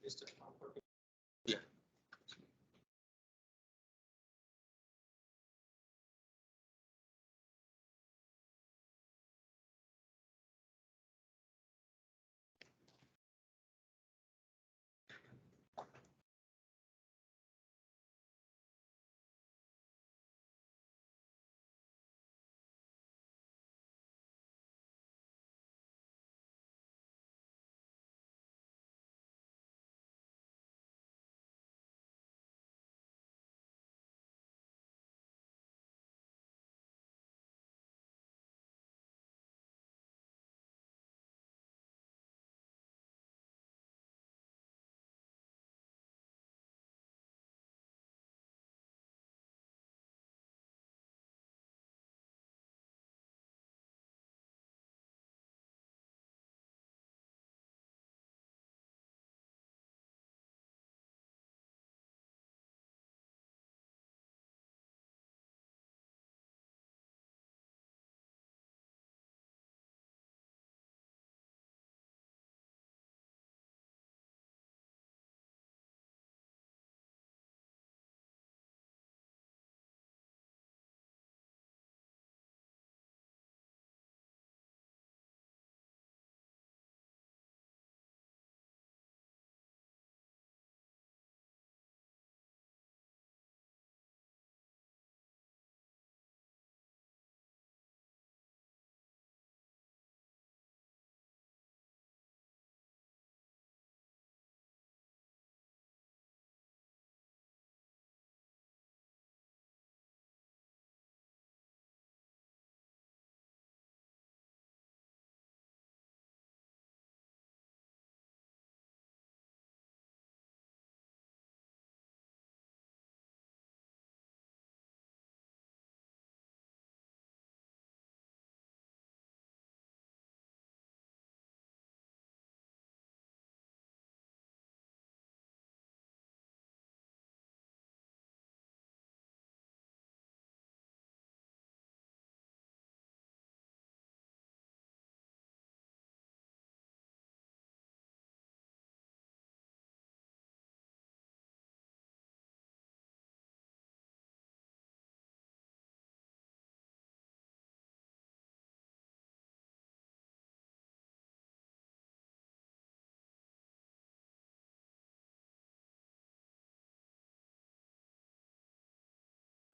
Yeah.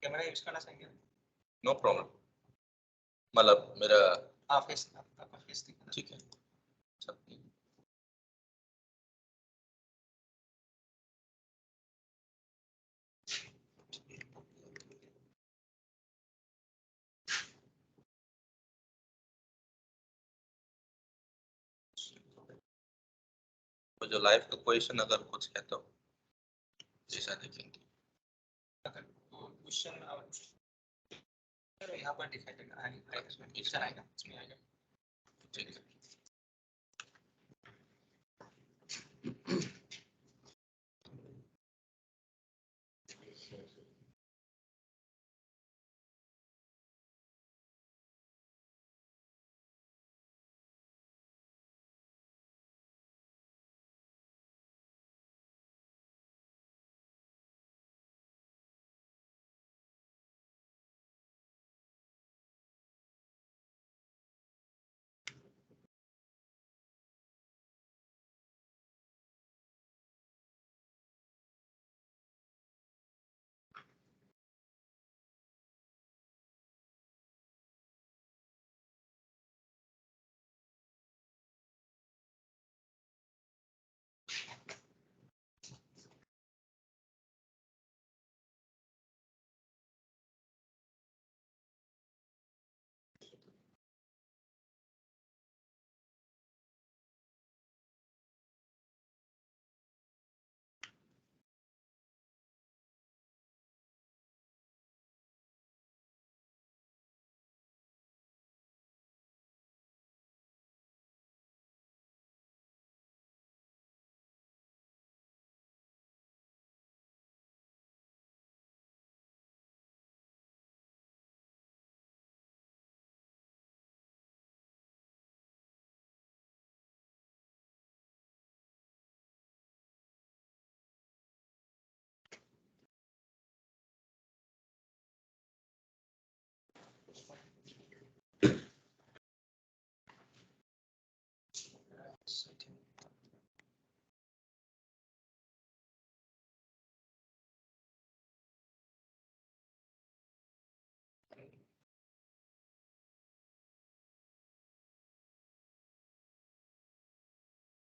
Camera use करना चाहिए। No problem, मतलब मेरा फेस आपका फेस दिखना। ठीक है। तो जो लाइव का क्वेश्चन अगर कुछ है तो जैसा देखेंगे। क्वेश्चन यहाँ पर दिखाई देगा, इसमें आएगा, इसमें आएगा। ठीक है।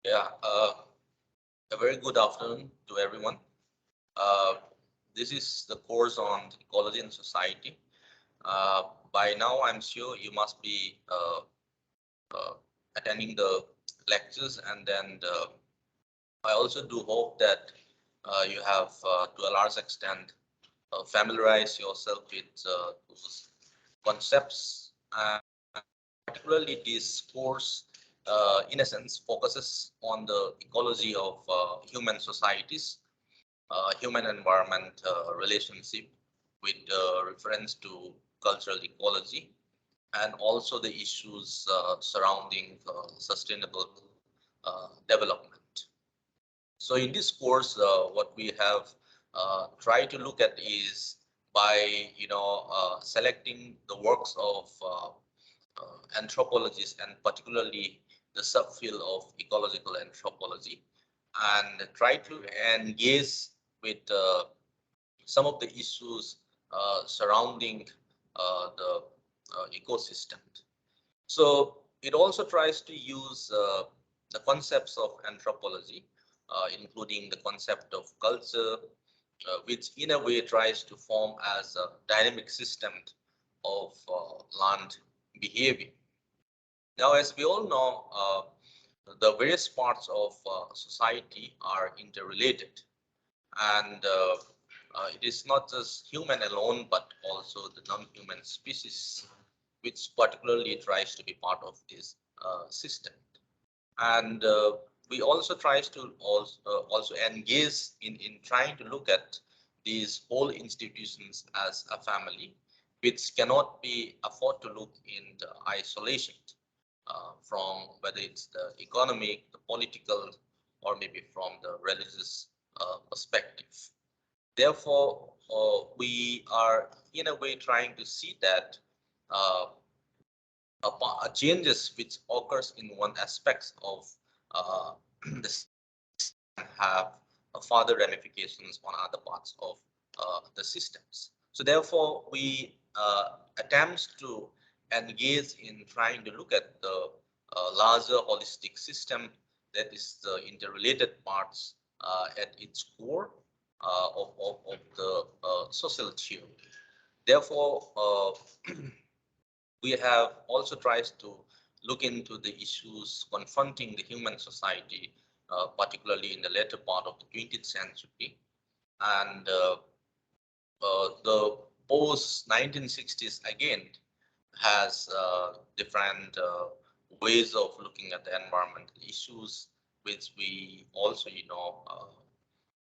Yeah, a very good afternoon to everyone. Uh, this is the course on ecology and society. By now, I'm sure you must be uh, attending the lectures, and then I also do hope that you have, to a large extent, familiarized yourself with those concepts. And particularly, this course, in a sense, focuses on the ecology of human societies, human environment relationship with reference to cultural ecology, and also the issues surrounding sustainable development. So in this course, what we have tried to look at is by selecting the works of anthropologists, and particularly the subfield of ecological anthropology, and try to engage with some of the issues surrounding the ecosystem. So it also tries to use the concepts of anthropology, including the concept of culture, which in a way tries to form as a dynamic system of land behavior. Now, as we all know, the various parts of society are interrelated, and it is not just human alone, but also the non-human species, which particularly tries to be part of this system. And we also tries to also engage in trying to look at these whole institutions as a family, which cannot be afford to look in the isolation from whether it's the economic, the political, or maybe from the religious perspective. Therefore, we are in a way trying to see that uh, changes which occurs in one aspects of uh, the have further ramifications on other parts of the systems. So therefore, we attempts to engage in trying to look at the larger holistic system that is the interrelated parts at its core of the social theory. Therefore, we have also tried to look into the issues confronting the human society, particularly in the later part of the 20th century. And the post 1960s again has different ways of looking at the environmental issues, which we also,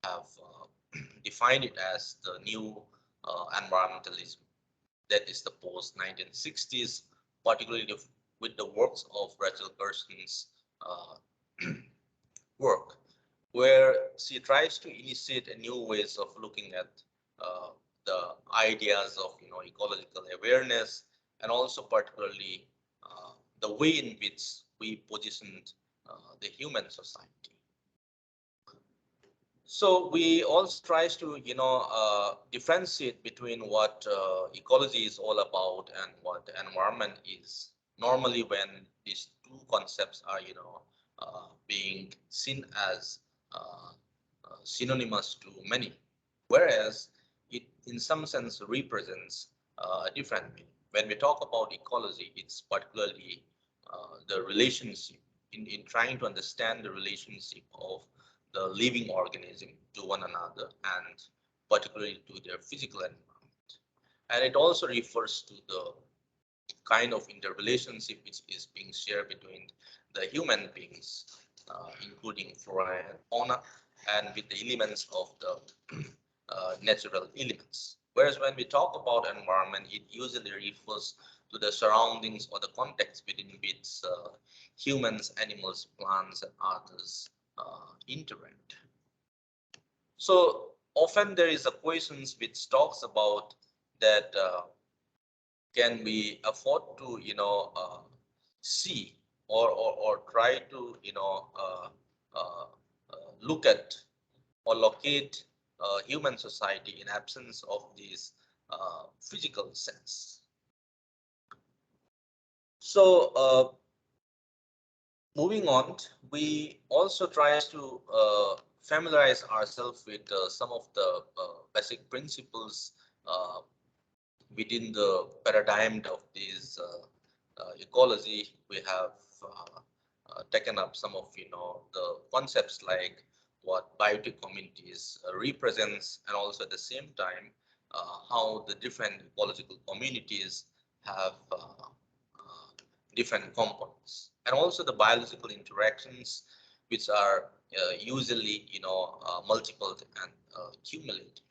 have defined it as the new environmentalism. That is the post 1960s, particularly with the works of Rachel Carson's uh, work, where she tries to initiate a new ways of looking at uh, the ideas of ecological awareness, and also particularly the way in which we positioned the human society. So we also tries to differentiate between what ecology is all about and what the environment is. Normally, when these two concepts are being seen as synonymous to many, whereas it in some sense represents a different meaning. When we talk about ecology, it's particularly the relationship in trying to understand the relationship of the living organism to one another, and particularly to their physical environment. And it also refers to the kind of interrelationship which is being shared between the human beings, including flora and fauna, and with the elements of the natural elements. Whereas when we talk about environment, it usually refers to the surroundings or the context within which humans, animals, plants, and others interact. So often there is a questions which talks about that can we afford to see or try to uh, look at or locate human society in absence of this physical sense. So Moving on, we also tries to familiarize ourselves with some of the basic principles uh, within the paradigm of this ecology. We have taken up some of the concepts like what biotic communities represents, and also at the same time how the different ecological communities have different components, and also the biological interactions which are usually multiple and cumulative.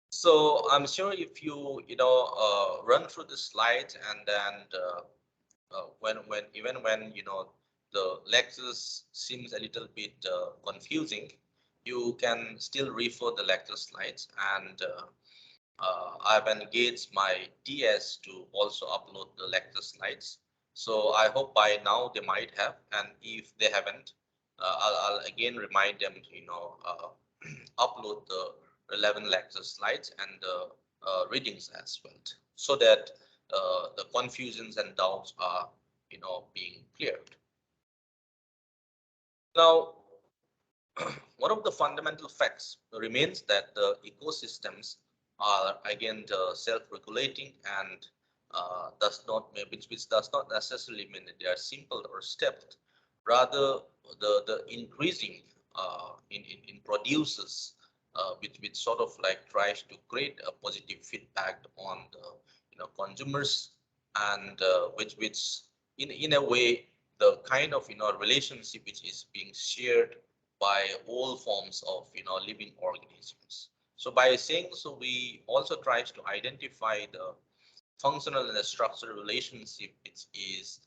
So I'm sure if you run through the slides, and then when even when the lectures seems a little bit confusing, you can still refer the lecture slides, and I've engaged my TS to also upload the lecture slides. So I hope by now they might have, and if they haven't, I'll again remind them to upload the relevant lecture slides and the readings as well, so that the confusions and doubts are being cleared. Now, one of the fundamental facts remains that the ecosystems are again self-regulating, and does not which does not necessarily mean that they are simple or stepped. Rather, the increasing in produces which sort of like tries to create a positive feedback on the consumers, and which in a way the kind of relationship which is being shared by all forms of living organisms. So by saying so, we also tries to identify the functional and the structural relationship which is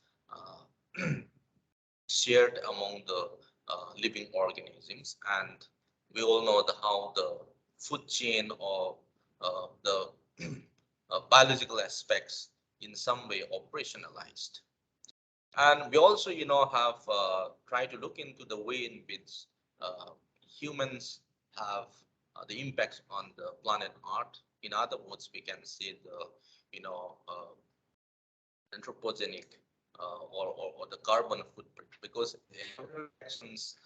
shared among the living organisms. And we all know how the food chain, or the biological aspects in some way operationalized. And we also have tried to look into the way in which humans have the impacts on the planet Earth. In other words, we can say the anthropogenic or the carbon footprint, because the actions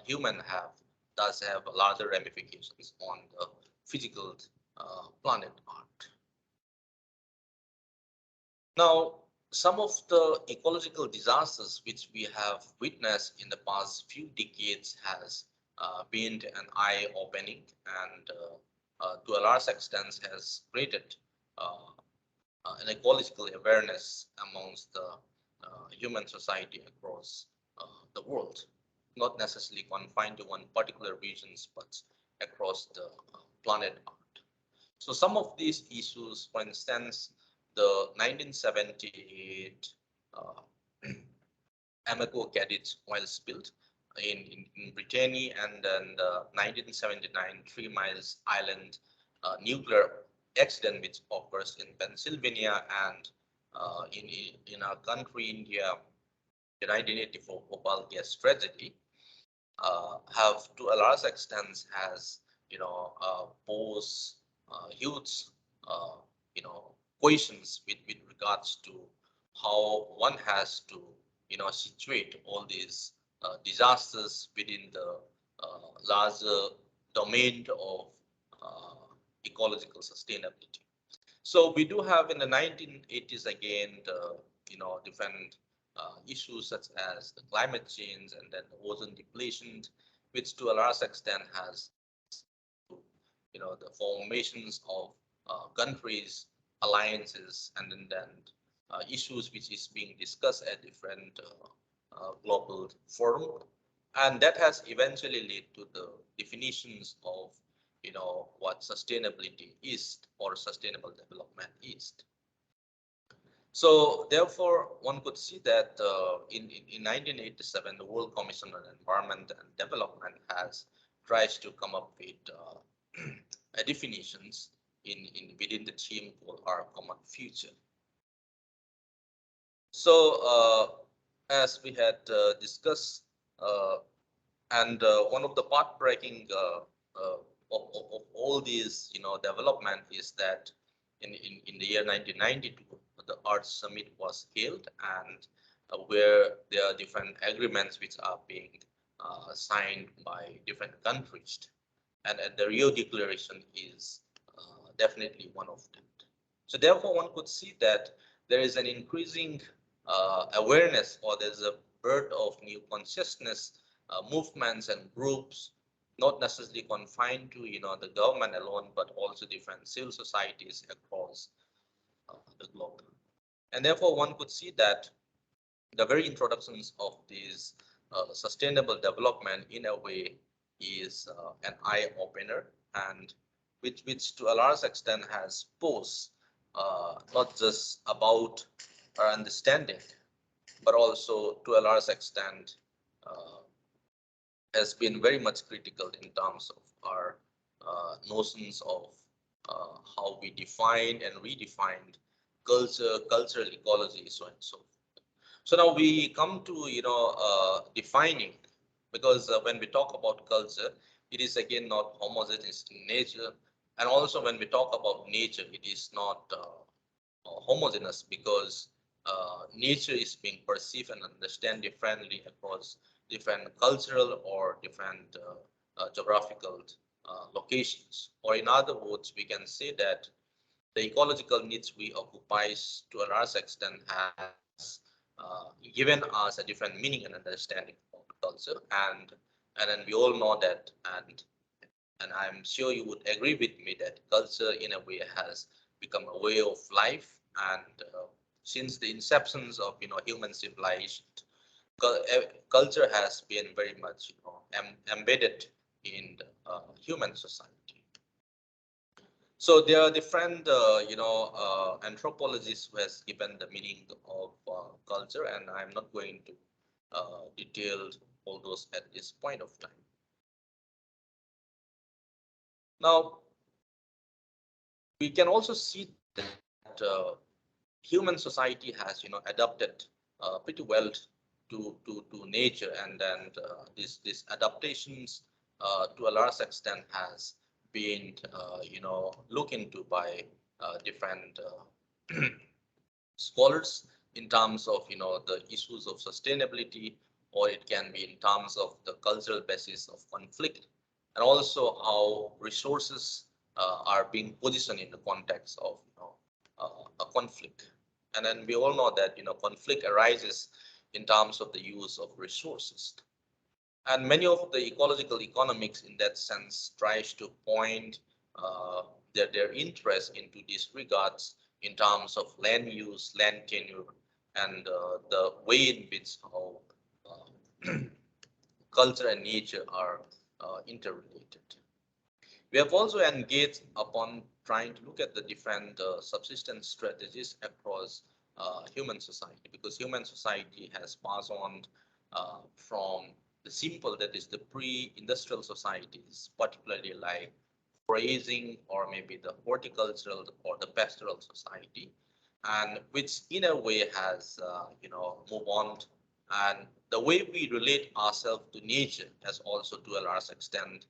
human have does have larger ramifications on the physical planet Earth. Now, some of the ecological disasters which we have witnessed in the past few decades has been an eye-opening, and to a large extent has created uh, an ecological awareness amongst the human society across the world, not necessarily confined to one particular regions, but across the planet Earth. So some of these issues, for instance, the 1978 uh, Amoco Cadiz oil spill in Brittany, and then the 1979 Three Miles Island nuclear accident which occurs in Pennsylvania, and in our country, India, the 1984 Bhopal gas tragedy, have to a large extent has posed huge uh, you know questions with regards to how one has to situate all these disasters within the larger domain of uh, ecological sustainability. So we do have in the 1980s again the different issues such as the climate change, and then the ozone depletion, which to a large extent has the formations of countries, alliances, and then issues which is being discussed at different global forum, and that has eventually led to the definitions of what sustainability is, or sustainable development is. So therefore, one could see that in 1987, the World Commission on Environment and Development has tries to come up with definitions within the theme called Our Common Future. So as we had discussed, and one of the path-breaking of all these development is that in the year 1992, the Earth Summit was held, and where there are different agreements which are being signed by different countries. And the Rio Declaration is definitely one of them. So therefore, one could see that there is an increasing awareness, or there's a birth of new consciousness movements and groups, not necessarily confined to the government alone, but also different civil societies across the globe. And therefore, one could see that the very introductions of these sustainable development in a way is an eye opener, and which to a large extent has posed not just about our understanding, but also to a large extent uh, has been very much critical in terms of our notions of how we define and redefine culture, cultural ecology, so and so. So now we come to defining, because when we talk about culture, it is again not homogeneous in nature, and also when we talk about nature, it is not homogeneous, because nature is being perceived and understand differently across different cultural or different geographical locations. Or in other words, we can say that the ecological needs we occupy to a large extent has given us a different meaning and understanding of culture, and then we all know that, and I'm sure you would agree with me that culture in a way has become a way of life. And since the inceptions of human civilization, culture has been very much embedded in human society. So there are different, anthropologists who has given the meaning of culture, and I'm not going to detail all those at this point of time. Now, we can also see that human society has, adapted pretty well to nature, and then these adaptations to a large extent has been, looked into by different scholars in terms of the issues of sustainability, or it can be in terms of the cultural basis of conflict, and also how resources are being positioned in the context of a conflict. And then we all know that conflict arises in terms of the use of resources, and many of the ecological economics in that sense tries to point uh, their interest into these regards in terms of land use, land tenure, and the way in which how culture and nature are interrelated. We have also engaged upon trying to look at the different subsistence strategies across human society, because human society has passed on from the simple, that is the pre-industrial societies, particularly like grazing or maybe the horticultural or the pastoral society, and which in a way has moved on, and the way we relate ourselves to nature has also to a large extent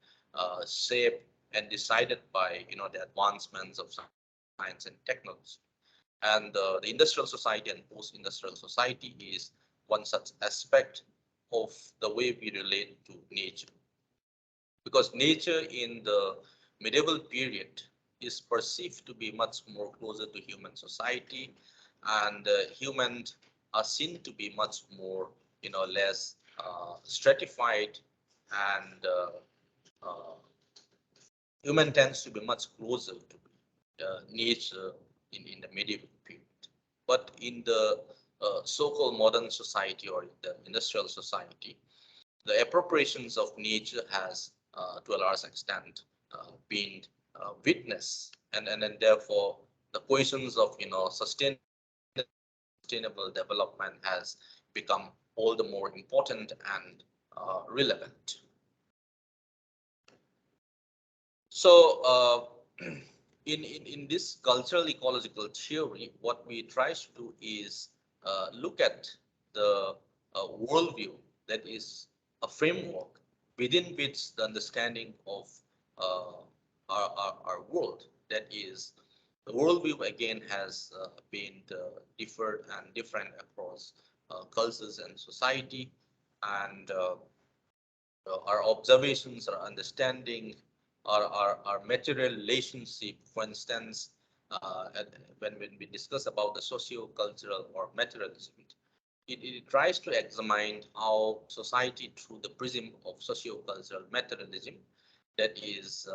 shaped and decided by the advancements of science and technology. And the industrial society and post-industrial society is one such aspect of the way we relate to nature, because nature in the medieval period is perceived to be much more closer to human society, and humans are seen to be much more less stratified, and uh, human tends to be much closer to nature in the medieval period. But in the so-called modern society or in the industrial society, the appropriations of nature has, to a large extent, been witnessed, and then therefore the questions of sustainable development has become all the more important and relevant. So in this cultural ecological theory, what we try to do is look at the worldview, that is a framework within which the understanding of uh, our world, that is the worldview again has been differed and different across cultures and society, and our observations, our understanding, our material relationship. For instance, when we discuss about the socio-cultural or materialism, it tries to examine how society through the prism of socio-cultural materialism, that is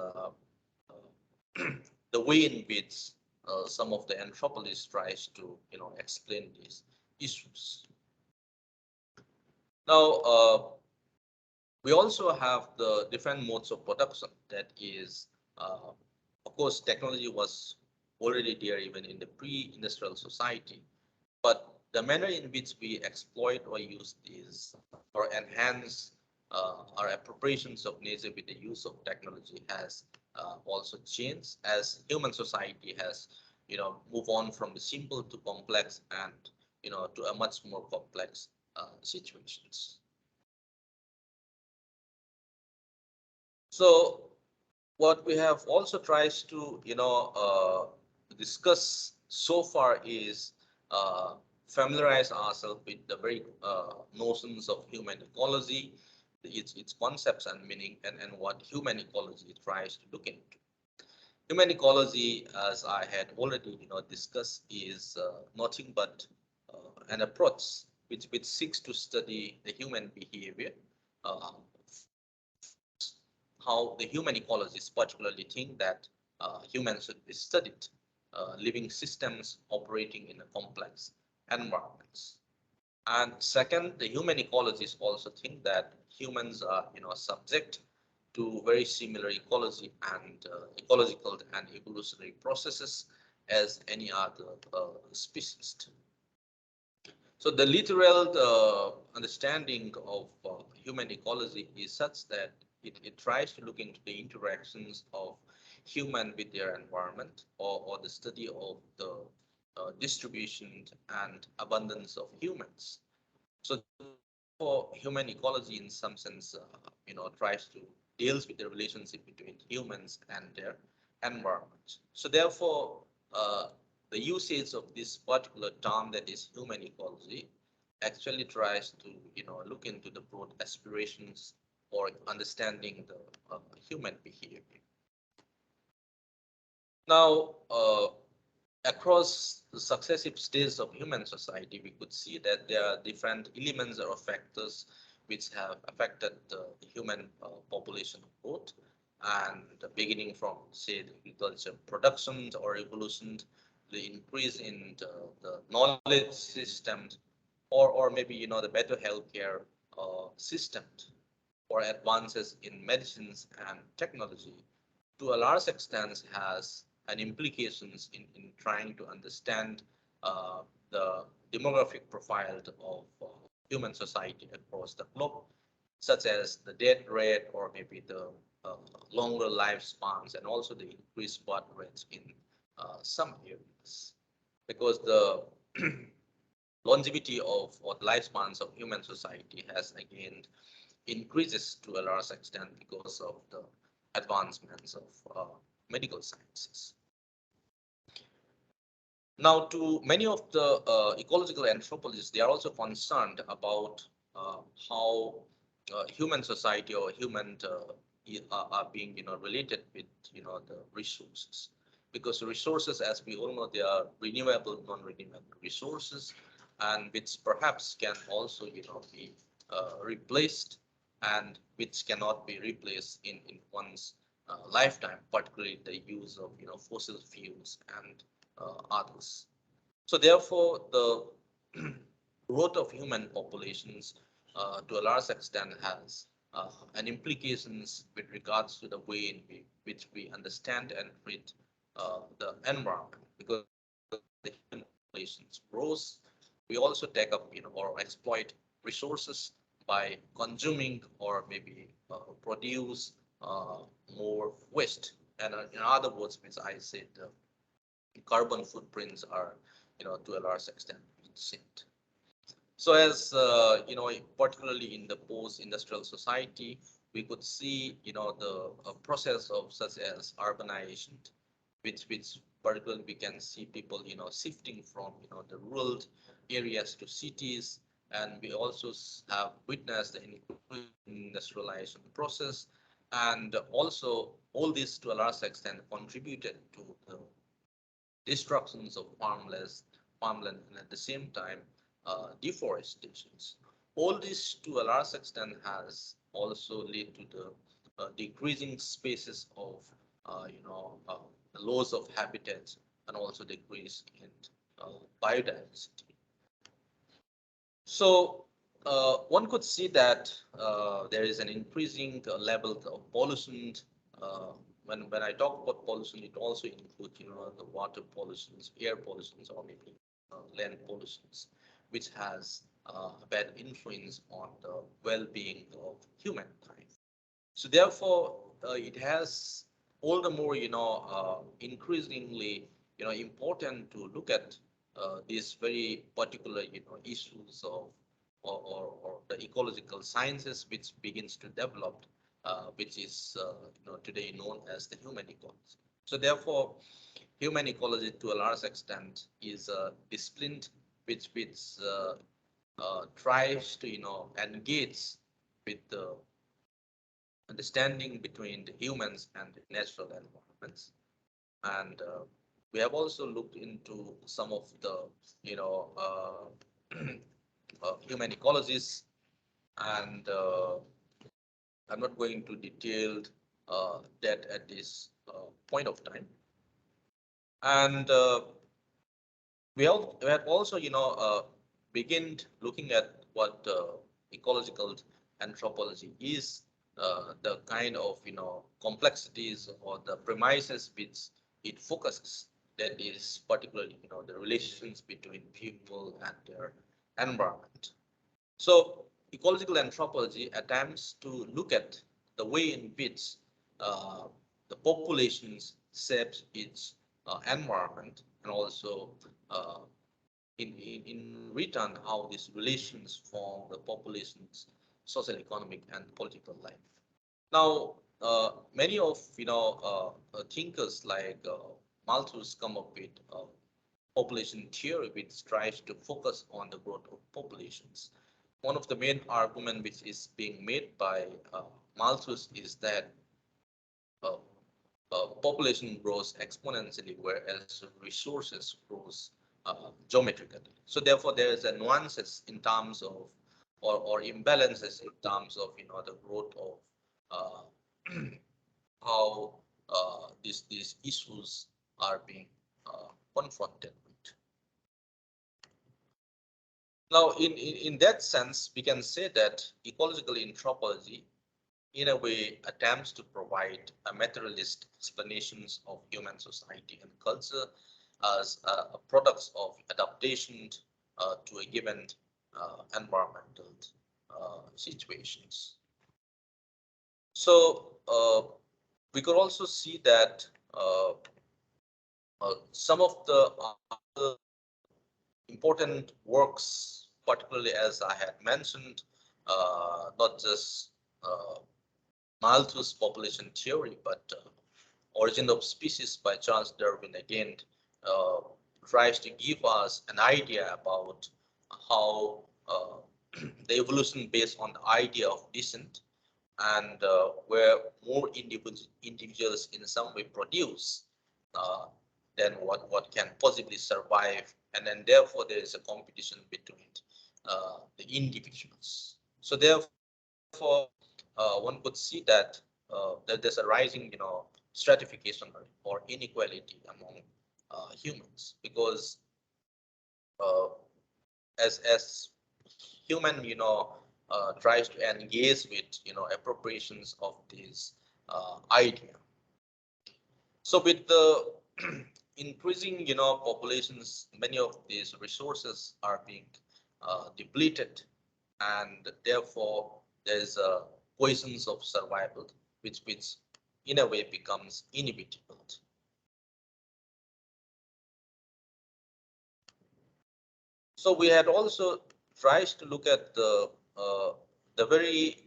the way in which some of the anthropologists tries to explain these issues. Now, we also have the different modes of production. That is, of course, technology was already there even in the pre-industrial society, but the manner in which we exploit or use these or enhance our appropriations of nature with the use of technology has also changed as human society has, move on from the simple to complex and, to a much more complex situations. So what we have also tries to, discuss so far is familiarize ourselves with the very notions of human ecology, its concepts and meaning, and what human ecology tries to look into. Human ecology, as I had already discussed, is nothing but an approach which seeks to study the human behavior, uh, how the human ecologists particularly think that humans should be studied, living systems operating in a complex environments. And second, the human ecologists also think that humans are, subject to very similar ecology and ecological and evolutionary processes as any other species. So the literal understanding of human ecology is such that it tries to look into the interactions of human with their environment, or the study of the distribution and abundance of humans. So for human ecology, in some sense, tries to deals with the relationship between humans and their environment. So therefore, the usage of this particular term, that is human ecology, actually tries to look into the broad aspirations or understanding the human behavior. Now, across the successive stages of human society, we could see that there are different elements or factors which have affected the human population growth, and beginning from, say, the agriculture production or evolution, the increase in the knowledge systems, or maybe the better healthcare systems, or advances in medicines and technology, to a large extent has an implications in trying to understand the demographic profile of human society across the globe, such as the death rate, or maybe the uh, longer lifespans, and also the increased birth rates in some areas, because the longevity of or lifespans of human society has again increases to a large extent because of the advancements of medical sciences. Now, to many of the ecological anthropologists, they are also concerned about how human society or human are being, related with, the resources. Because resources, as we all know, they are renewable, non-renewable resources, and which perhaps can also, be replaced, and which cannot be replaced in one's lifetime, particularly the use of, fossil fuels and others. So therefore, the growth of human populations to a large extent has an implications with regards to the way in which we understand and treat the environment, because the human populations grows, we also take up, or exploit resources by consuming, or maybe produce more waste. And in other words, which I said, carbon footprints are, to a large extent seen. So as particularly in the post-industrial society, we could see, the process of such as urbanization, which particularly we can see people, shifting from, the rural areas to cities, and we also have witnessed the industrialization process, and also all this to a large extent contributed to the destructions of farmland, and at the same time deforestations. All this to a large extent has also led to the decreasing spaces of the loss of habitats, and also decrease in biodiversity. So one could see that there is an increasing level of pollution. Uh, when I talk about pollution, it also includes the water pollutions, air pollutions, or maybe land pollutions, which has a bad influence on the well-being of humankind. So therefore, it has all the more increasingly important to look at these very particular issues of or the ecological sciences which begins to develop, which is today known as the human ecology. So therefore, human ecology to a large extent is a discipline which tries to engage with the understanding between the humans and the natural environments. And we have also looked into some of the you know human ecologies, and I'm not going to detail that at this point of time. And we have also begin looking at what ecological anthropology is, the kind of complexities or the premises which it focuses, that is particularly the relations between people and their environment. So ecological anthropology attempts to look at the way in which uh, the populations shapes its environment, and also uh, in return how these relations form the population's social, economic, and political life. Now, many of thinkers like Malthus come up with population theory, which tries to focus on the growth of populations. One of the main argument which is being made by Malthus is that uh, population grows exponentially, whereas resources grows geometrically. So therefore, there is a nuances in terms of or imbalances in terms of the growth of how these issues are being confronted with. Now, in that sense, we can say that ecological anthropology, in a way, attempts to provide a materialist explanations of human society and culture as products of adaptation to a given environmental situations. So we could also see that some of the other important works, particularly as I had mentioned, not just Malthus' population theory, but Origin of Species by Charles Darwin again uh, tries to give us an idea about how the evolution based on the idea of descent, and where more individuals in some way produce uh, than what can possibly survive, and then therefore there is a competition between the individuals. So therefore one could see that there's a rising stratification or inequality among humans, because uh, as human tries to engage with appropriations of this idea. So with the increasing populations, many of these resources are being depleted, and therefore there's a questions of survival, which in a way becomes inevitable. So we had also tried to look at the very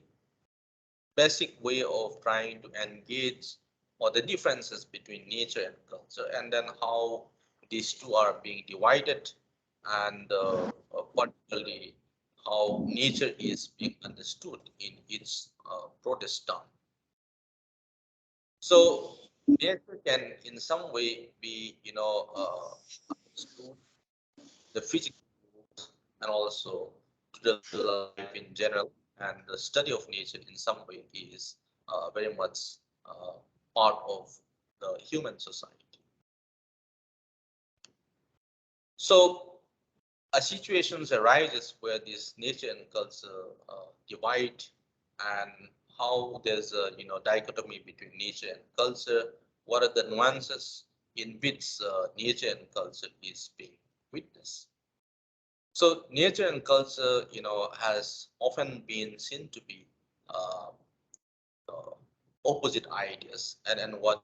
basic way of trying to engage, or the differences between nature and culture, and then how these two are being divided, and particularly how nature is being understood in its broadest term. So nature can in some way be, understood, the physical world and also to the life in general. And the study of nature in some way is very much uh, part of the human society. So situations arises where this nature and culture divide, and how there's a dichotomy between nature and culture. What are the nuances in which nature and culture is being witnessed? So nature and culture, has often been seen to be uh, uh, opposite ideas, and what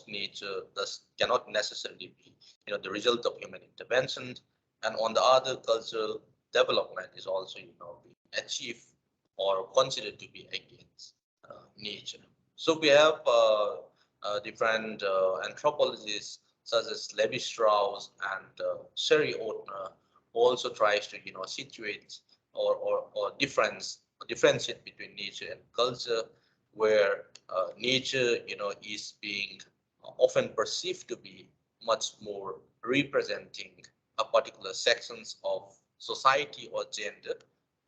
nature thus cannot necessarily be, the result of human intervention, and on the other, cultural development is also, being achieved or considered to be against nature. So we have different anthropologists such as Levi Strauss and Sherry Ortner, who also tries to, situate or differentiate between nature and culture, where nature, is being often perceived to be much more representing a particular sections of society or gender,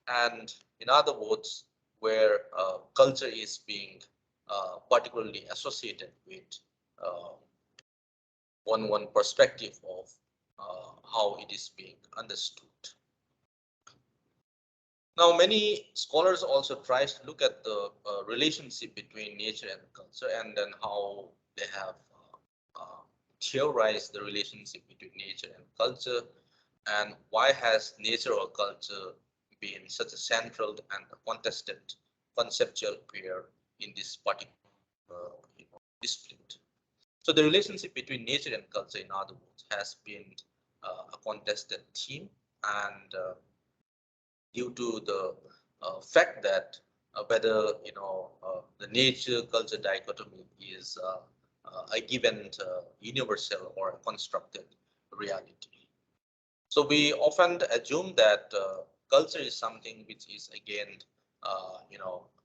and in other words, where culture is being particularly associated with uh, one perspective of how it is being understood. Now, many scholars also tries to look at the relationship between nature and culture, and then how they have theorized the relationship between nature and culture, and why has nature or culture been such a central and contested conceptual pair in this particular discipline. So the relationship between nature and culture, in other words, has been a contested theme, and due to the fact that whether the nature culture dichotomy is a given universal or a constructed reality. So we often assume that culture is something which is again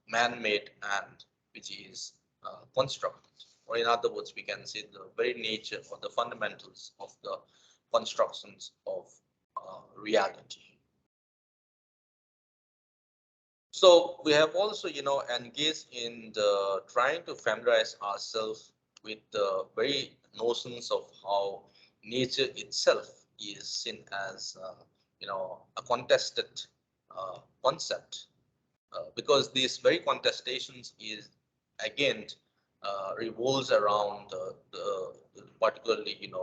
man-made and which is constructed, or in other words we can say the very nature or the fundamentals of the constructions of reality. So we have also, engaged in the trying to familiarize ourselves with the very notions of how nature itself is seen as, a contested concept, because these very contestations is again revolves around particularly,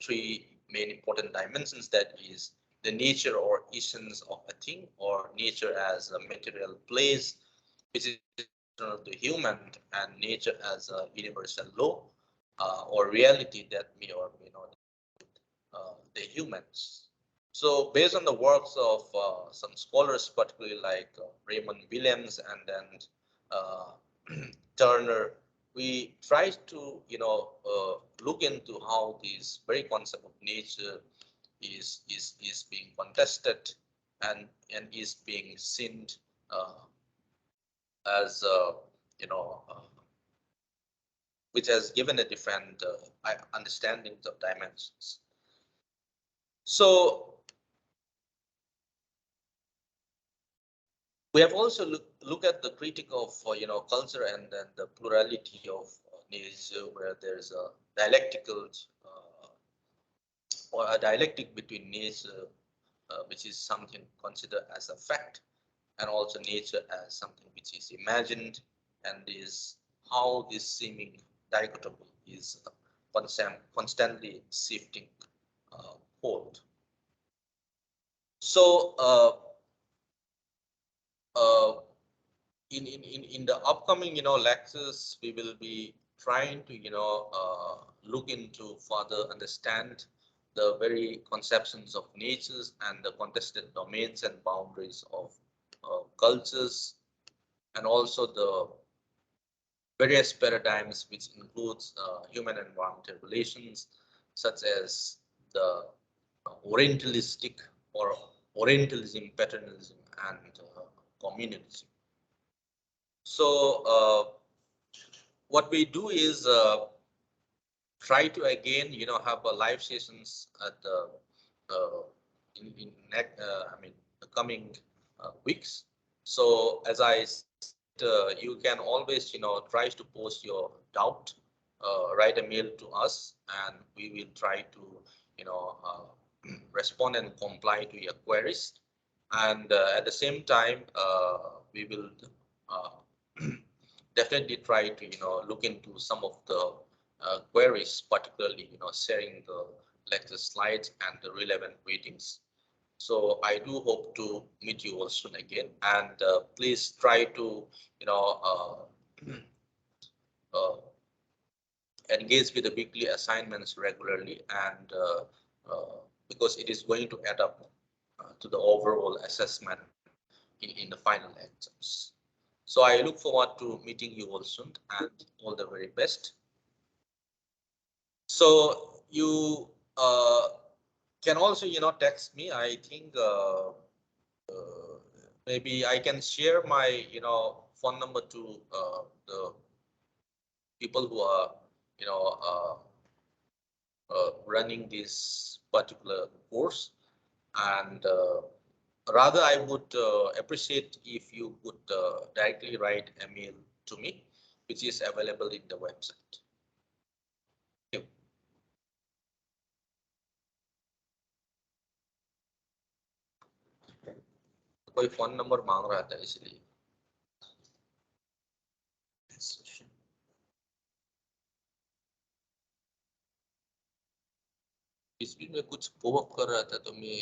three main important dimensions, that is the nature or essence of a thing, or nature as a material place, which is of the human, and nature as a universal law or reality that may or may not the humans. So based on the works of some scholars, particularly like Raymond Williams and then uh, Turner, we try to look into how this very concept of nature is being contested, and is being seen uh, as you know uh, which has given a different understanding of dimensions. So we have also look at the critique of culture and then the plurality of nature, where there's a dialectical or a dialectic between nature, which is something considered as a fact, and also nature as something which is imagined, and is how this seeming dichotomy is constantly shifting hold. So uh, in the upcoming lectures, we will be trying to look into further understand the very conceptions of natures and the contested domains and boundaries of cultures, and also the various paradigms which includes human environmental relations, such as the orientalistic or Orientalism, paternalism, and communalism. So what we do is try to again, have a live sessions at the in next, I mean, the coming weeks. So as I said, you can always, try to post your doubt, write a mail to us, and we will try to, respond and comply to your queries. And at the same time, we will definitely try to, look into some of the queries, particularly, sharing the lecture slides and the relevant readings. So I do hope to meet you all soon again, and please try to, uh, engage with the weekly assignments regularly, and because it is going to add up to the overall assessment in the final exams. So I look forward to meeting you all soon, and all the very best. So you can also, text me. I think maybe I can share my, phone number to the people who are, you know, running this particular course. And rather, I would appreciate if you could directly write a mail to me, which is available in the website. Thank you. कोई phone number मांग रहा था इसलिए इसलिए मैं कुछ homework कर रहा था तो मैं